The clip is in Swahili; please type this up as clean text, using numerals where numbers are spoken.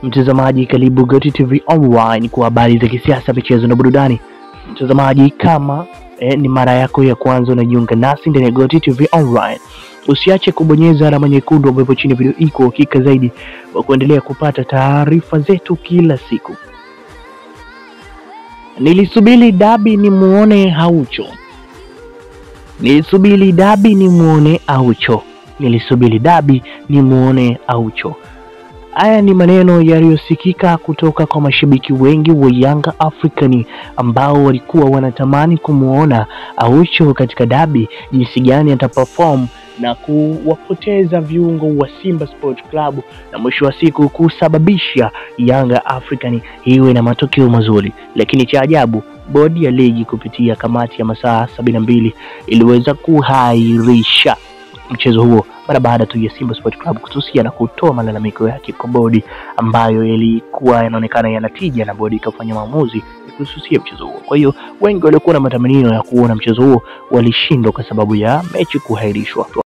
Mtazamaji, karibu Goti TV Online kwa habari za kisiasa, michezo na burudani. Mtazamaji, kama ni mara yako ya kwanza unajiunga nasi ndani ya Goti TV Online, usiache kubonyeza alama nyekundu ambayo chini video hii kwa hakika zaidi wa kuendelea kupata taarifa zetu kila siku. Nilisubiri dabi ni muone Aucho. Nilisubiri dabi ni muone Aucho. Nilisubiri dabi ni muone Aucho. Haya ni maneno yaliyosikika kutoka kwa mashabiki wengi wa Yanga African ambao walikuwa wanatamani kumuona Aucho katika dabi, jinsi gani ataperform na kuwapoteza viungo wa Simba Sport Club na mwisho wa siku kusababisha Yanga African iwe na matokeo mazuri. Lakini cha ajabu, bodi ya ligi kupitia kamati ya masaa 72 iliweza kuhairisha mchezo huo mara baada tu ya Simba Sport Club kutusia na kutoa malalamiko yake kwa bodi ambayo yalikuwa yanaonekana yanatija, na bodi ikafanya maamuzi ya kususia mchezo huo. Kwa hiyo wengi walikuwa na matamanio ya kuona mchezo huo walishindwa kwa sababu ya mechi kuhairishwa.